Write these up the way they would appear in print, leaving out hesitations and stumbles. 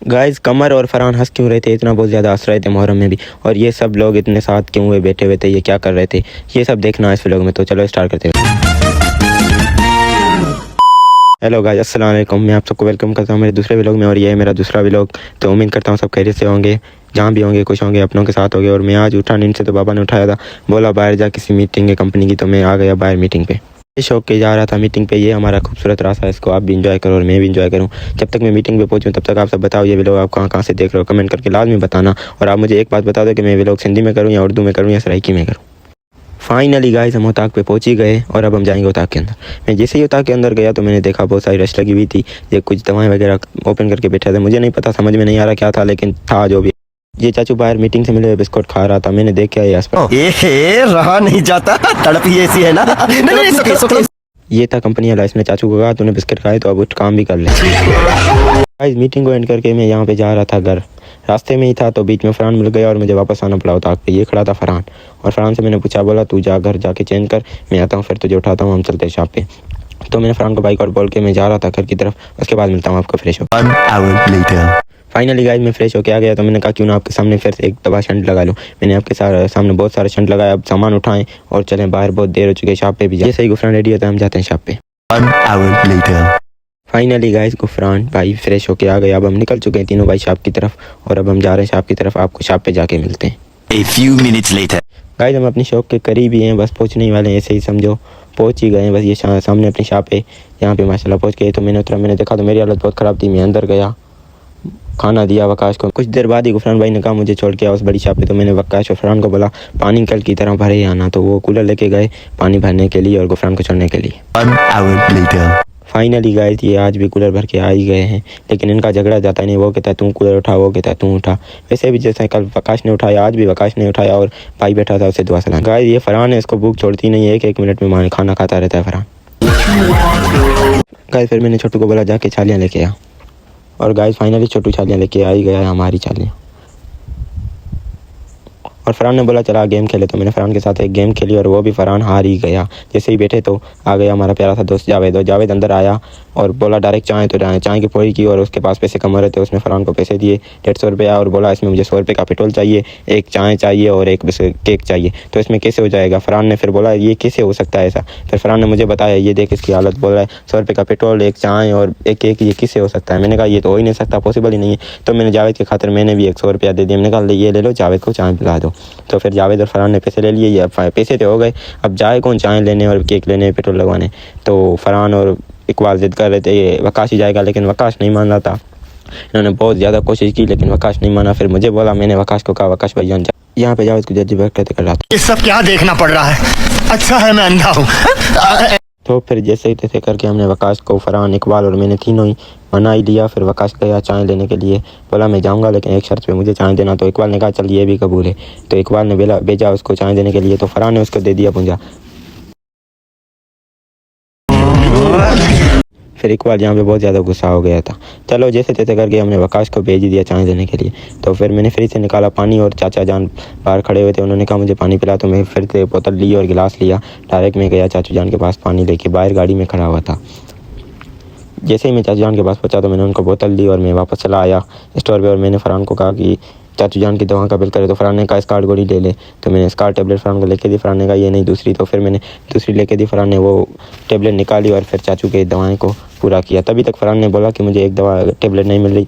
Guys कमर और फरहान हंस क्यों रहे थे इतना, बहुत ज़्यादा हंस रहे थे मुहर्रम में भी। और ये सब लोग इतने साथ क्यों हुए, बैठे हुए थे, ये क्या कर रहे थे, ये सब देखना है इस व्लॉग में। तो चलो स्टार्ट करते हैं। हेलो गाइस, अस्सलाम वालेकुम। मैं आप सबको वेलकम करता हूँ मेरे दूसरे व्लॉग में, और ये है मेरा दूसरा व्लॉग। तो उम्मीद करता हूँ सब खैरियत से होंगे, जहाँ भी होंगे खुश होंगे, अपनों के साथ होंगे। और मैं आज उठा नींद से तो पापा ने उठाया था, बोला बाहर जा किसी मीटिंग है कंपनी की। तो मैं आ गया बाहर मीटिंग पे, शौक के जा रहा था मीटिंग पे। ये हमारा खूबसूरत रास्ता है, इसको आप भी इंजॉय करो और मैं भी इंजॉय करूँ। जब तक मैं मीटिंग पे पहुँचूँ तब तक आप सब बताओ ये व्लॉग आप कहाँ कहाँ से देख रहे हो, कमेंट करके लाजमी बताना। और आप मुझे एक बात बता दो कि मैं व्लॉग हिंदी में करूँ या उर्दू में करूँ या सराइकी में करूँ। फाइनली गाइस हम उताक पे पहुंच ही गए और अब हम जाएंगे उताक के अंदर। मैं जैसे ही उताक के अंदर गया तो मैंने देखा बहुत सारी रश लगी हुई थी। ये कुछ दवाएं वगैरह ओपन करके बैठे थे, मुझे नहीं पता, समझ में नहीं आ रहा क्या था, लेकिन था जो भी। ये चाचू बाहर मीटिंग से मिले हुए बिस्कुट खा रहा था, मैंने देखा ये अस्पताल रहा नहीं जाता, तड़प ही ऐसी है ना। नहीं, ये था कंपनी वाला, इसने चाचू को कहा तूने बिस्किट खाए तो अब उठ काम भी कर ले। गाइस मीटिंग को एंड करके मैं यहाँ पे जा रहा था घर। रास्ते में ही था तो बीच में फरहान मिल गया और मुझे वापस आना पड़ा उताक पे। ये खड़ा था फरहान, और फरहान से मैंने पूछा, बोला तू जा घर जाके चेंज कर, मैं आता हूँ फिर तुझे उठाता हूँ, हम चलते हैं शॉप पे। तो मैंने फरहान को बाइक और बोल के मैं जा रहा था घर की तरफ। उसके बाद मिलता हूँ आपको फ्रेश हो। फाइनली गाइस मैं फ्रेश होके आ गया, तो मैंने कहा क्यों ना आपके सामने फिर से एक दफ़ा शंट लगा लूँ। मैंने आपके सामने बहुत सारे शंट लगाए। अब सामान उठाएं और चलें बाहर, बहुत देर हो चुकी है, शॉप पे भी जैसे ही गुफरान रेडी होता है हम जाते हैं शॉप पे। फाइनली गाइस गुफरान भाई फ्रेश होके आ गए। अब हम निकल चुके हैं तीनों भाई शॉप की तरफ, और अब हम जा रहे हैं शॉप की तरफ। आपको शॉप पे जाके मिलते हैं। A few minutes later. Guys हम अपनी शॉप के करीब ही हैं, बस पहुंचने ही वाले हैं, ऐसे ही समझो पहुंच ही गए हैं। बस ये सामने अपनी शॉप है, यहाँ पे माशाल्लाह पहुंच गए। तो मैंने उतरा, मैंने देखा तो मेरी हालत बहुत ख़राब थी। मैं अंदर गया, खाना दिया वकाश को। कुछ देर बाद ही गुफरान भाई ने कहा मुझे छोड़ के आओ उस बड़ी शॉप पे। तो मैंने वकाश और फरहान को बोला पानी कल की तरह भरे आना, तो वो कूलर लेके गए पानी भरने के लिए और गुफरान को छोड़ने के लिए। फाइनली गाइस ये आज भी कूलर भर के आ ही गए हैं, लेकिन इनका झगड़ा जाता नहीं। वो कहता है तू कूलर उठा, वो कहता है तू उठा। वैसे भी जैसे कल वकाश ने उठाया, आज भी वकाश ने उठाया, और भाई बैठा था उसे दुआ सलाम। गाइस ये फरहान है, इसको भूख छोड़ती नहीं है, एक मिनट में खाना खाता रहता है फरहान। गाइस फिर मैंने छोटू को बोला जाके छालियाँ लेके आ, और गाइस फाइनली छोटू छालियाँ लेके आ ही गया है, हमारी छालियाँ। और फरहान ने बोला चला गेम खेले, तो मैंने फरहान के साथ एक गेम खेली और वो भी फरहान हार ही गया। जैसे ही बैठे तो आ गया हमारा प्यारा सा दोस्त जावेद। और जावेद अंदर आया और बोला डायरेक्ट चाय, तो चाय की पोरी की, और उसके पास पैसे कम हो रहे थे। उसने फरहान को पैसे दिए 150 रुपया, और बोला इसमें मुझे 100 रुपये का पेट्रोल चाहिए, एक चाय चाहिए और एक केक चाहिए। तो इसमें कैसे हो जाएगा? फरहान ने फिर बोला ये कैसे हो सकता है ऐसा? फिर फरहान ने मुझे बताया ये देख इसकी हालत, बोल रहा है 100 रुपये का पेट्रोल, एक चाय और एक केक, ये कैसे हो सकता है? मैंने कहा ये तो हो ही नहीं सकता, पॉसिबल ही नहीं है। तो मैंने जावेद के खातिर मैंने भी 100 रुपया दे दिया। मैंने कहा ये ले लो, जावेद को चाय पिला दो। तो फिर जावेद और फरहान ने पैसे ले लिए। ये पैसे तो हो गए, अब जाए कौन चाय लेने और केक लेने, पेट्रोल लगवाने? तो फरहान और इकबाल जिद कर रहे थे ये वकाश ही जाएगा, लेकिन वकाश नहीं मान रहा था। इन्होंने बहुत ज़्यादा कोशिश की लेकिन वकाश नहीं माना। फिर मुझे बोला, मैंने वकाश को कहा वकाश भाई जान यहाँ पे जावेद को जल्दी बैठ करते कर रहा था। ये सब क्या देखना पड़ रहा है? अच्छा है मैं अंधा हूँ। तो फिर जैसे ही तैसे करके हमने वकाश को, फरहान, इकबाल और मैंने तीनों ही मना ही लिया। फिर वकाश गया चाय लेने के लिए, बोला मैं जाऊंगा लेकिन एक शर्त पे मुझे चाय देना। तो इकबाल ने कहा चल ये भी कबूल है। तो इकबाल ने भेजा उसको चाय देने के लिए, तो फरहान ने उसको दे दिया पूंजा। फिर इकबाल यहाँ पे बहुत ज़्यादा गुस्सा हो गया था। चलो जैसे तैसे करके हमने वकाश को भेज दिया चाय देने के लिए। तो फिर मैंने फ्रिज से निकाला पानी, और चाचा जान बाहर खड़े हुए थे, उन्होंने कहा मुझे पानी पिला। तो मैं फिर से बोतल ली और गिलास लिया, डायरेक्ट मैं गया चाचू जान के पास पानी लेके, बाहर गाड़ी में खड़ा हुआ था। जैसे ही मैं चाचू जान के पास पहुंचा तो मैंने उनको बोतल दी और मैं वापस चला आया स्टोर पे। और मैंने फरहान को कहा कि चाचू जान की दवा का बिल करे। तो फरहान ने कहा स्कार्ट गोली ले ले। तो मैंने स्कार्ट टेबलेट फरहान को लेके दी। फरहान ने कहा ये नहीं दूसरी। तो फिर मैंने दूसरी लेके दी। फरहान ने वो टेबलेट निकाली और फिर चाचू के दवाएं को पूरा किया। तभी तक फरहान ने बोला कि मुझे एक दवा टेबलेट नहीं मिल रही।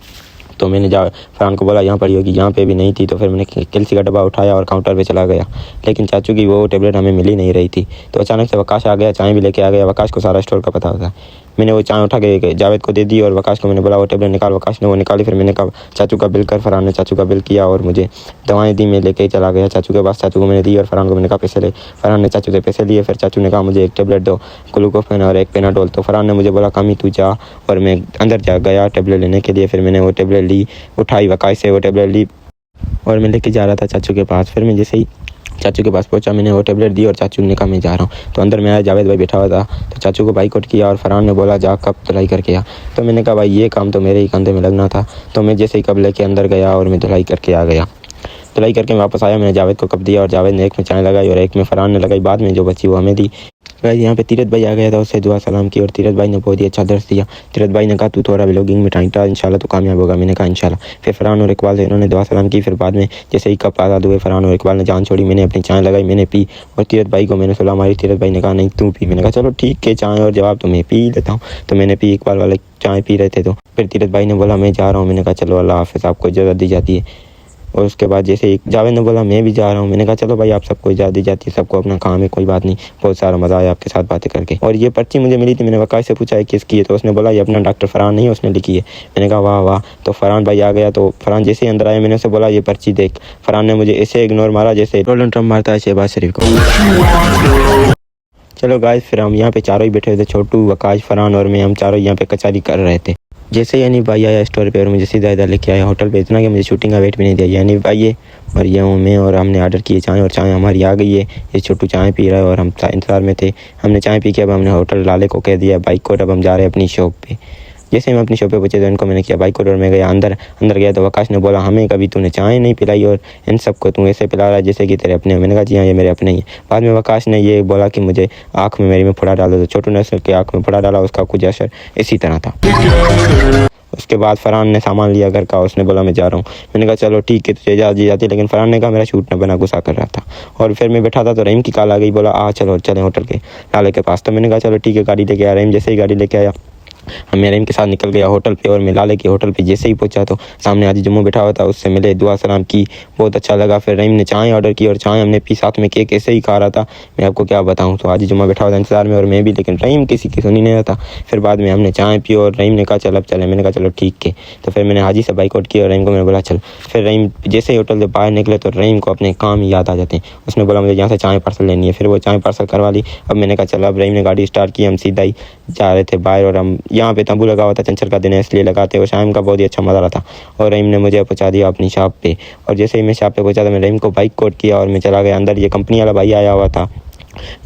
तो मैंने फरहान को बोला यहाँ पड़ी होगी, यहाँ पे भी नहीं थी। तो फिर मैंने कैल्सी का डब्बा उठाया और काउंटर पे चला गया, लेकिन चाचू की वो टेबलेट हमें मिल ही नहीं रही थी। तो अचानक से वकाश आ गया, चाय भी लेके आ गया। वकाश को सारा स्टोर का पता होता है। मैंने वो चाय उठा के जावेद को दे दी और वकाश को मैंने बोला वो टेबलेट निकाल। वकाश ने वो निकाली। फिर मैंने कहा चाचू का बिल कर। फरहान ने चाचू का बिल किया और मुझे दवाएं दी। मैं लेके चला गया चाचू के पास। चाचू को मैंने दी और फरहान को मैंने कहा पैसे ले। फरहान ने चाचू से पैसे लिए। फिर चाचू ने कहा मुझे एक टेबलेट दो, ग्लूकोफेन और एक पेनाडोल। तो फरहान ने मुझे बोला कमी तू जा, और मैं अंदर जा गया टेबलेट लेने के लिए। फिर मैंने वो टेबलेट ली, उठाई वकाश से वो टेबलेट ली और मैं लेके जा रहा था चाचू के पास। फिर मैं जैसे ही चाचू के पास पहुंचा, मैंने वो टेबलेट दी और चाचू ने कहा मैं जा रहा हूँ। तो अंदर में आया, जावेद भाई बैठा हुआ था। तो चाचू को बाइकआउट किया और फरहान ने बोला जा कब धुलाई करके आ। तो मैंने कहा भाई ये काम तो मेरे ही कंधे में लगना था। तो मैं जैसे ही कब लेके अंदर गया और मैं धुलाई करके आ गया। धुलाई करके मैं वापस आया, मैंने जावेद को कप दिया और जावेद ने एक में चाय लगाई और एक में फरहान ने लगाई, बाद में जो बची वो हमें दी। गाइस यहाँ पे तीरथ भाई आ गया था, उससे दुआ सलाम की और तीरथ भाई ने बहुत ही अच्छा दर्श दिया। तीरथ भाई ने कहा तू थोड़ा व्लॉगिंग में टाइम था, इंशाल्लाह तो कामयाब होगा। मैंने कहा इंशाल्लाह। फिर फरहान और इकबाल से इन्होंने दुआ सलाम की। फिर बाद में जैसे ही कप आज़ाद हुए फरहान और इकबाल ने जान छोड़ी, मैंने अपनी चाय लगाई, मैंने पी और तीरथ भाई को मैंने सलाम मारी। तीरथ भाई ने कहा नहीं तू पी। मैंने कहा चलो ठीक है, चाय और जवाब तो मैं पी लेता हूँ। तो मैंने पी, इकबाल वाले चाय पी रहे थे। तो फिर तीरथ भाई ने बोला मैं जा रहा हूँ। मैंने कहा चलो अल्लाह हाफ़िज़, आपको इजाज़त दी जाती है। और उसके बाद जैसे ही जावेद ने बोला मैं भी जा रहा हूँ। मैंने कहा चलो भाई आप सबको इजाज़त दी जाती है, सबको अपना काम है, कोई बात नहीं। बहुत सारा मज़ा आया आपके साथ बातें करके। और ये पर्ची मुझे मिली थी, मैंने वकाश से पूछा है किसकी है, तो उसने बोला ये अपना डॉक्टर फरहान नहीं है, उसने लिखी है। मैंने कहा वाह वाह। तो फरहान भाई आ गया, तो फरहान जैसे ही अंदर आया मैंने उसे बोला ये पर्ची देख। फरहान ने मुझे ऐसे इग्नोर मारा जैसे डोनाल्ड ट्रम्प मारता है शहबाज शरीफ को। चलो गाइस फिर हम यहाँ पे चारों ही बैठे हुए थे, छोटू, वकाश, फरहान और मैं। हम चारों यहाँ पे कचहरी कर रहे थे। जैसे यानी भाई आया स्टोर पे और मुझे सीधा इधर लेके आया होटल पे, इतना कि मुझे शूटिंग का वेट भी नहीं दिया। यानी भाई ये और ये हूँ मैं, और हमने ऑर्डर किए चाय और चाय हमारी आ गई है। ये छोटू चाय पी रहा है और हम इंतज़ार में थे। हमने चाय पी के अब हमने होटल लाले को कह दिया बाइक को, अब हम जा रहे हैं अपनी शॉप पे। जैसे हम अपनी शॉप पे पहुंचे तो इनको मैंने किया बाइक और मैं गया अंदर गया तो वकाश ने बोला हमें कभी तूने चाय नहीं पिलाई और इन सबको तू ऐसे पिला रहा है जैसे कि तेरे अपने। मैंने कहा जी हाँ ये मेरे अपने ही है। बाद में वकाश ने ये बोला कि मुझे आँख में मेरी में फोड़ा डाला, तो छोटू ने उसके आँख में फोड़ा डाला, उसका कुछ असर इसी तरह था। उसके बाद फरहान ने सामान लिया घर का, उसने बोला मैं जा रहा हूँ। मैंने कहा चलो ठीक है तुझे इजाज़त दी जाती है, लेकिन फरहान ने कहा मेरा शूट न बना, गुस्सा कर रहा था। और फिर मैं बैठा था तो रहीम की कॉल आ गई, बोला आ चलो चलें होटल के लाले के पास। तो मैंने कहा चलो ठीक है गाड़ी लेके आया। रहीम जैसे ही गाड़ी लेके आया हम रहीम के साथ निकल गया होटल पे, और मैं लाले के होटल पे जैसे ही पहुंचा तो सामने हाजी जम्मू बैठा हुआ था, उससे मिले, दुआ सलाम की, बहुत अच्छा लगा। फिर रहीम ने चाय ऑर्डर की और चाय हमने पी, साथ में केक ऐसे ही खा रहा था, मैं आपको क्या बताऊं। तो हाजी जम्मू बैठा हुआ था इंतजार में और मैं भी, लेकिन रहीम किसी की सुनी नहीं रहा था। फिर बाद में हमने चाय पी और रहीम ने कहा चल अब चले। मैंने कहा चलो ठीक है। तो फिर मैंने हाजी से बाइक आउट किया और रहीम को मैंने बोला चल। फिर रहीम जैसे ही होटल से बाहर निकले तो रहीम को अपने काम ही याद आ जाते हैं। उसने बोला मुझे यहाँ से चाय पार्सल लेनी है, फिर वो चाय पार्सल करवा ली। अब मैंने कहा चलो, अब रहीम ने गाड़ी स्टार्ट की, हम सीधा ही जा रहे थे बाहर। और हम यहाँ पे तंबू लगा हुआ था, चंचल का दिन है इसलिए लगाते, और शाम का बहुत ही अच्छा मज़ा रहा था। और रहीम ने मुझे पहुंचा दिया अपनी शॉप पे, और जैसे ही मैं शॉप पे पहुंचा तो मैं रहीम को बाइक कोड किया और मैं चला गया अंदर। ये कंपनी वाला भाई आया हुआ था,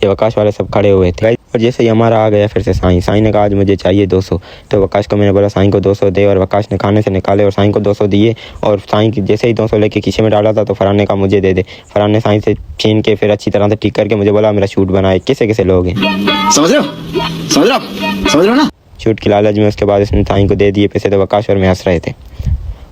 ये वकाश वाले सब खड़े हुए थे। और जैसे ही हमारा आ गया फिर से साईं ने कहा आज मुझे चाहिए 200। तो वकाश को मैंने बोला साईं को 200 दे, और वकाश ने खाने से निकाले और साईं को 200 दिए। और साईं की जैसे ही 200 लेके खीसे में डाला था तो फरहान ने कहा मुझे दे दे। फरहान ने साईं से छीन के फिर अच्छी तरह से ठीक करके मुझे बोला मेरा शूट बनाए। कैसे कैसे लोग हैं समझ रहे हो ना। शूट की लालच में उसके बाद इसने साईं को दे दिए पैसे, तो वकाश और मैं हंस रहे थे।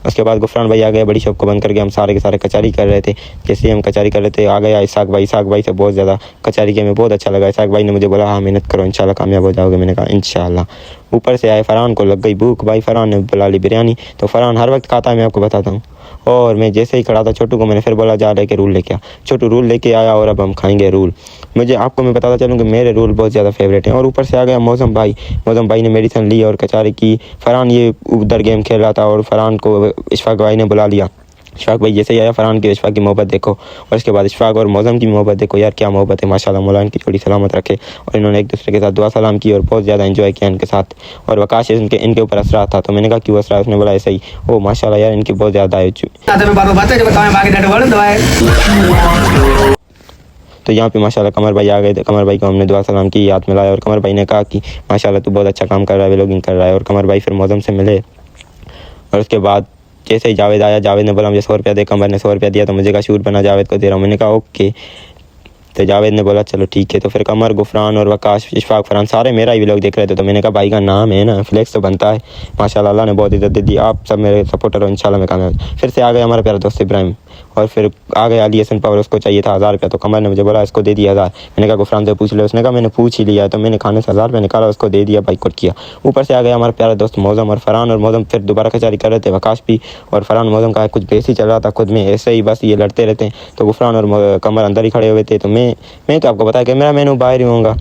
उसके बाद गुफरान भाई आ गए, बड़ी शॉप को बंद करके हम सारे के सारे कचहरी कर रहे थे। जैसे ही हम कचहरी कर रहे थे आ गया इसाक भाई से बहुत ज़्यादा कचहरी के में बहुत अच्छा लगा। इसाक भाई ने मुझे बोला हाँ मेहनत करो इंशाल्लाह कामयाब हो जाओगे। मैंने कहा इंशाल्लाह। ऊपर से आए फरहान को लग गई भूख, भाई फरहान ने बुला ली बिरयानी। तो फरहान हर वक्त खाता है, मैं आपको बताता हूँ। और मैं जैसे ही खड़ा था छोटू को मैंने फिर बोला जा लेके रूल लेके आ। छोटू रूल लेके आया और अब हम खाएंगे रूल। मुझे आपको मैं बताता चलूँ कि मेरे रूल बहुत ज़्यादा फेवरेट हैं। और ऊपर से आ गया मौसम भाई ने मेडिसिन ली और कचहरी की। फरहान ये उधर गेम खेल रहा था और फरहान को इशफाक भाई ने बुला लिया। इशफाक भाई जैसे ही आया फरहान की इशफाक की मोहब्बत देखो, और उसके बाद इशफाक और मौसम की मोहब्बत देखो यार, क्या मोहब्बत है माशाल्लाह। मौला इनकी जोड़ी सलामत रखे। और इन्होंने एक दूसरे के साथ दुआ सलाम की और बहुत ज़्यादा एंजॉय किया इनके साथ। और वकाश इनके ऊपर असरा था, तो मैंने कहा क्यों असरा है, उसने बोला ऐसे ही। ओ माशाल्लाह यार इनकी बहुत ज़्यादा है। तो यहाँ पे माशाल्लाह कमर भाई आ गए थे। कमर भाई को हमने दुआ सलाम की, हाथ मिलाया, और कमर भाई ने कहा कि माशाल्लाह तू बहुत अच्छा काम कर रहा है, व्लॉगिंग कर रहा है। और कमर भाई फिर मौसम से मिले। और उसके बाद जैसे ही जावेद आया, जावेद ने बोला मुझे 100 रुपया दे। कमर ने 100 रुपया दिया, तो मुझे कहा शूट बना जावेद को दे रहा हूँ। मैंने कहा ओके। तो जावेद ने बोला चलो ठीक है। तो फिर कमर, गुफरान और वकाश, इशफाक, फरहान सारे मेरा ही व्लॉग देख रहे थे। तो मैंने कहा भाई का नाम है ना, फ्लेक्स तो बनता है। माशाल्लाह अल्लाह ने बहुत इज्जत दे दी। आप सब मेरे सपोर्टर हो, इंशाल्लाह मैं कामयाब। फिर से आ गया हमारा प्यारा दोस्त इब्राहिम, और फिर आ गया अली हसन पावर, उसको चाहिए था 1000 रुपया। तो कमर ने मुझे बोला इसको दे दिया 1000। मैंने कहा गुफरान से पूछ ले। उसने कहा मैंने पूछ ही लिया। तो मैंने खाने से 1000 रुपया निकाला, उसको दे दिया, बाइक कोट किया। ऊपर से आ गया हमारा प्यारा दोस्त मौसम और फरहान। और मौसम फिर दोबारा कचहरी कर रहे थे, वकाश भी और फरहान। मौसम का कुछ बेस ही चल रहा था खुद में, ऐसे ही बस ये लड़ते रहते हैं। तो गुफरान और कमर अंदर ही खड़े हुए थे। तो मैं तो आपको बताया कि मेरा मेनू बाहर ही होऊंगा।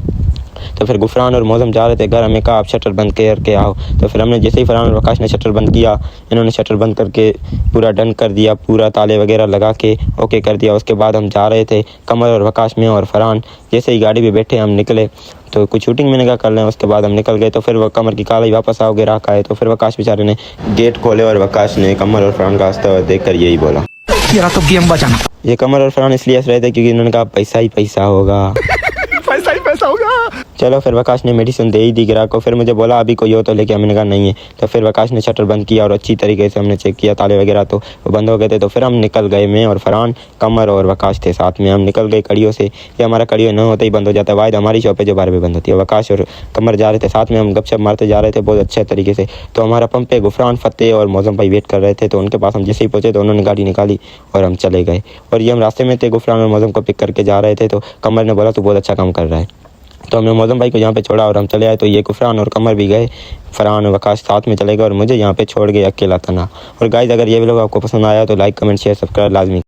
तो फिर गुफरान और मौसम जा रहे थे घर, हमें कहा आप शटर बंद करके आओ। तो फिर हमने जैसे ही फरहान और वकाश ने शटर बंद किया, इन्होंने शटर बंद करके पूरा डन कर दिया, पूरा ताले वगैरह लगा के ओके कर दिया। उसके बाद हम जा रहे थे, कमर और वकाश में और फरहान। जैसे ही गाड़ी पे बैठे हम निकले तो कुछ शूटिंग मैंने कहा कर लें। उसके बाद हम निकल गए। तो फिर वह कमर की काला वापस आओगे राख आए। तो फिर वकाश बेचारे ने गेट खोले और वकाश ने कमर और फरहान का हंसता हुआ देख कर यही बोला तो गेम बचाना। ये कमर और फरहान इसलिए हंस रहे थे क्योंकि इन्होंने कहा पैसा ही पैसा होगा। पैसा ही पैसा होगा। चलो फिर वकाश ने मेडिसिन दे ही दी ग्राहक को। फिर मुझे बोला अभी कोई हो तो लेके, हमने कहा नहीं है। तो फिर वकाश ने शटर बंद किया और अच्छी तरीके से हमने चेक किया ताले वगैरह तो वो बंद हो गए थे। तो फिर हम निकल गए, मैं और फरहान, कमर और वकाश थे साथ में। हम निकल गए कड़ियों से, ये हमारा कड़ियों न होते ही बंद हो जाता है। वाहिद हमारी शॉप है जो 12 बजे बंद होती है। वकाश और कमर जा रहे थे साथ में, हम गपशप मारते जा रहे थे बहुत अच्छे तरीके से। तो हमारा पंप पे गुफरान, फतेह और मौजम भाई वेट कर रहे थे। तो उनके पास हम जैसे ही पहुँचे तो उन्होंने गाड़ी निकाली और हम चले गए। और ये हम रास्ते में थे, गुफरान और मौजम को पिक करके जा रहे थे। तो कमर ने बोला तू बहुत अच्छा काम कर रहा है। तो हमने मौजम भाई को यहाँ पे छोड़ा और हम चले आए। तो ये गुफरान और कमर भी गए, फरहान और वकाश साथ में चले गए और मुझे यहाँ पे छोड़ गए अकेला तना। और गाइस अगर ये वीडियो आपको पसंद आया तो लाइक, कमेंट, शेयर, सब्सक्राइब लाजमी।